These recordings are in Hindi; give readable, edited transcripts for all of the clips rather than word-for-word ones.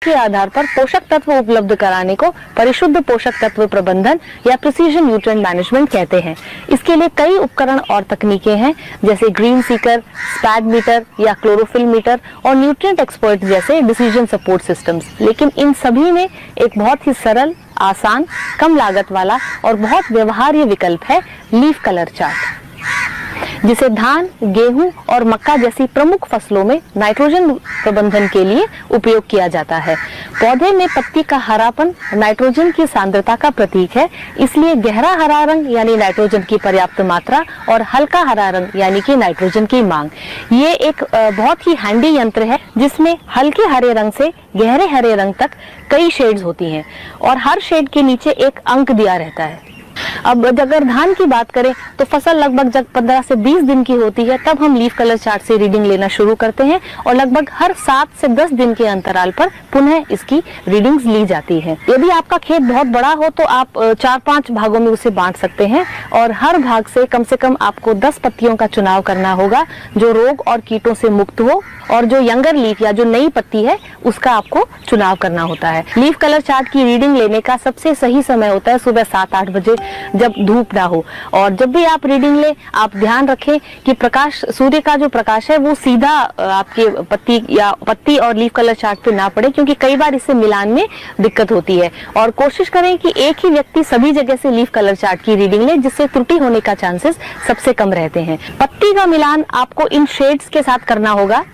के आधार पर पोषक तत्व उपलब्ध कराने को परिशुद्ध पोषक तत्व प्रबंधन या प्रिसीजन न्यूट्रिएंट मैनेजमेंट कहते हैं। इसके लिए कई उपकरण और तकनीकें हैं, जैसे ग्रीन सीकर, स्पैड मीटर या क्लोरोफिल मीटर और न्यूट्रिएंट एक्सपर्ट जैसे डिसीजन सपोर्ट सिस्टम्स। लेकिन इन सभी में एक बहुत ही सरल, आसान, कम लागत वाला और बहुत व्यवहार्य विकल्प है लीफ कलर चार्ट, जिसे धान, गेहूं और मक्का जैसी प्रमुख फसलों में नाइट्रोजन प्रबंधन के लिए उपयोग किया जाता है। पौधे में पत्ती का हरापन नाइट्रोजन की सांद्रता का प्रतीक है, इसलिए गहरा हरा रंग यानी नाइट्रोजन की पर्याप्त मात्रा और हल्का हरा रंग यानी कि नाइट्रोजन की मांग। ये एक बहुत ही हैंडी यंत्र है जिसमें हल्के हरे रंग से गहरे हरे रंग तक कई शेड्स होती हैं और हर शेड के नीचे एक अंक दिया रहता है। अब अगर धान की बात करें तो फसल लगभग जब 15 से 20 दिन की होती है तब हम लीफ कलर चार्ट से रीडिंग लेना शुरू करते हैं और लगभग हर 7 से 10 दिन के अंतराल पर पुनः इसकी रीडिंग्स ली जाती है। यदि आपका खेत बहुत बड़ा हो तो आप 4-5 भागों में उसे बांट सकते हैं और हर भाग से कम आपको 10 पत्तियों का चुनाव करना होगा जो रोग और कीटों से मुक्त हो, और जो यंगर लीफ या जो नई पत्ती है उसका आपको चुनाव करना होता है। लीफ कलर चार्ट की रीडिंग लेने का सबसे सही समय होता है सुबह 7-8 बजे, जब धूप ना हो। और जब भी आप रीडिंग ले, आप ध्यान रखें कि प्रकाश, सूर्य का जो प्रकाश है वो सीधा आपके पत्ती और लीफ कलर चार्ट पे ना पड़े, क्योंकि कई बार इससे मिलान में दिक्कत होती है। और कोशिश करें कि एक ही व्यक्ति सभी जगह से लीफ कलर चार्ट की रीडिंग ले, जिससे त्रुटि होने का चांसेस सबसे कम रहते हैं। पत्ती का मिलान आपको इन शेड्स के साथ करना होगा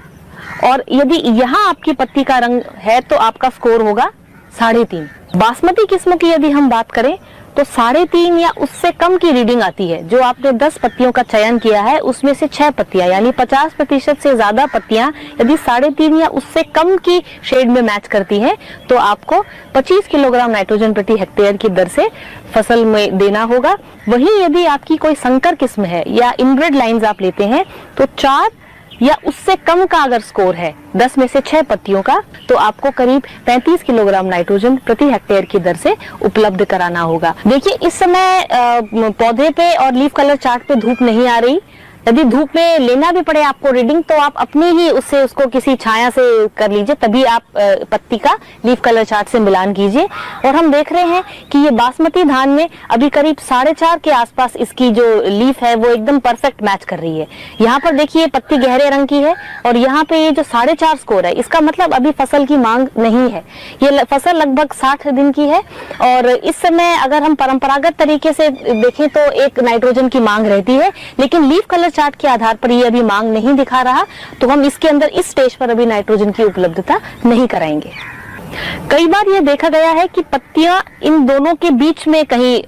और यदि यहाँ आपकी पत्ती का रंग है तो आपका स्कोर होगा 3.5। बासमती किस्मों की यदि हम बात करें तो 3.5 या उससे कम की रीडिंग आती है। जो आपने 10 पत्तियों का चयन किया है उसमें से 6 पत्तियां यानी 50% से ज्यादा पत्तियां यदि 3.5 या उससे कम की शेड में मैच करती हैं तो आपको 25 किलोग्राम नाइट्रोजन प्रति हेक्टेयर की दर से फसल में देना होगा। वहीं यदि आपकी कोई संकर किस्म है या इनब्रेड लाइन्स आप लेते हैं तो 4 या उससे कम का अगर स्कोर है 10 में से 6 पत्तियों का, तो आपको करीब 35 किलोग्राम नाइट्रोजन प्रति हेक्टेयर की दर से उपलब्ध कराना होगा। देखिए, इस समय पौधे पे और लीफ कलर चार्ट पे धूप नहीं आ रही। यदि धूप में लेना भी पड़े आपको रीडिंग तो आप अपनी ही उसको किसी छाया से कर लीजिए, तभी आप पत्ती का लीफ कलर चार्ट से मिलान कीजिए। और हम देख रहे हैं कि ये बासमती धान में अभी करीब 4.5 के आसपास इसकी जो लीफ है वो एकदम परफेक्ट मैच कर रही है। यहाँ पर देखिए पत्ती गहरे रंग की है और यहाँ पे ये जो 4.5 स्कोर है, इसका मतलब अभी फसल की मांग नहीं है। ये फसल लगभग 60 दिन की है और इस समय अगर हम परंपरागत तरीके से देखें तो एक नाइट्रोजन की मांग रहती है, लेकिन लीफ कलर चार्ट के आधार पर ये अभी मांग नहीं दिखा रहा, तो हम इसके अंदर इस स्टेज पर अभी नाइट्रोजन की उपलब्धता नहीं कराएंगे। कई बार ये देखा गया है कि पत्तियां इन दोनों के बीच में कहीं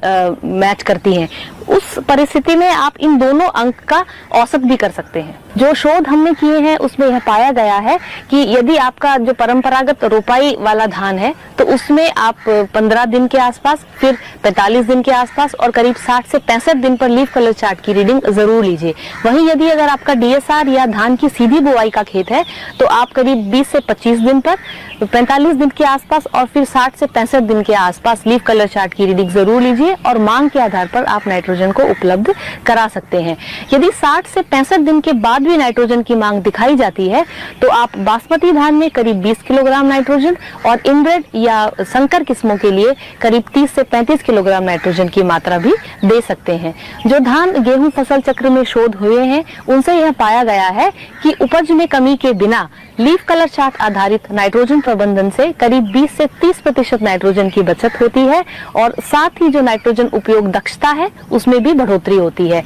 मैच करती हैं। उस परिस्थिति में आप इन दोनों अंक का औसत भी कर सकते हैं। जो शोध हमने किए हैं उसमें यह पाया गया है कि यदि आपका जो परंपरागत रोपाई वाला धान है तो उसमें आप 15 दिन के आसपास, फिर 45 दिन के आसपास और करीब 60 से 65 दिन पर लीफ कलर चार्ट की रीडिंग जरूर लीजिए। वहीं यदि अगर आपका डीएसआर या धान की सीधी बुआई का खेत है तो आप करीब 20 से 25 दिन पर, 45 दिन के आसपास और फिर 60 से 65 दिन के आसपास लीफ कलर चार्ट की रीडिंग जरूर लीजिए और मांग के आधार पर आप नाइट्रोजन को उपलब्ध करा सकते हैं। यदि 60 से 65 दिन के बाद भी नाइट्रोजन की मांग दिखाई जाती है तो आप बासमती धान में करीब 20 किलोग्राम नाइट्रोजन और इनब्रेड या संकर किस्मों के लिए करीब 30 से 35 किलोग्राम नाइट्रोजन की मात्रा भी दे सकते हैं। जो धान गेहूं फसल चक्र में शोध हुए हैं उनसे यह पाया गया है कि उपज में कमी के बिना लीफ कलर चार्ट आधारित नाइट्रोजन प्रबंधन से करीब 20 से 30% नाइट्रोजन की बचत होती है और साथ ही जो नाइट्रोजन उपयोग दक्षता है उसमें भी बढ़ोतरी होती है।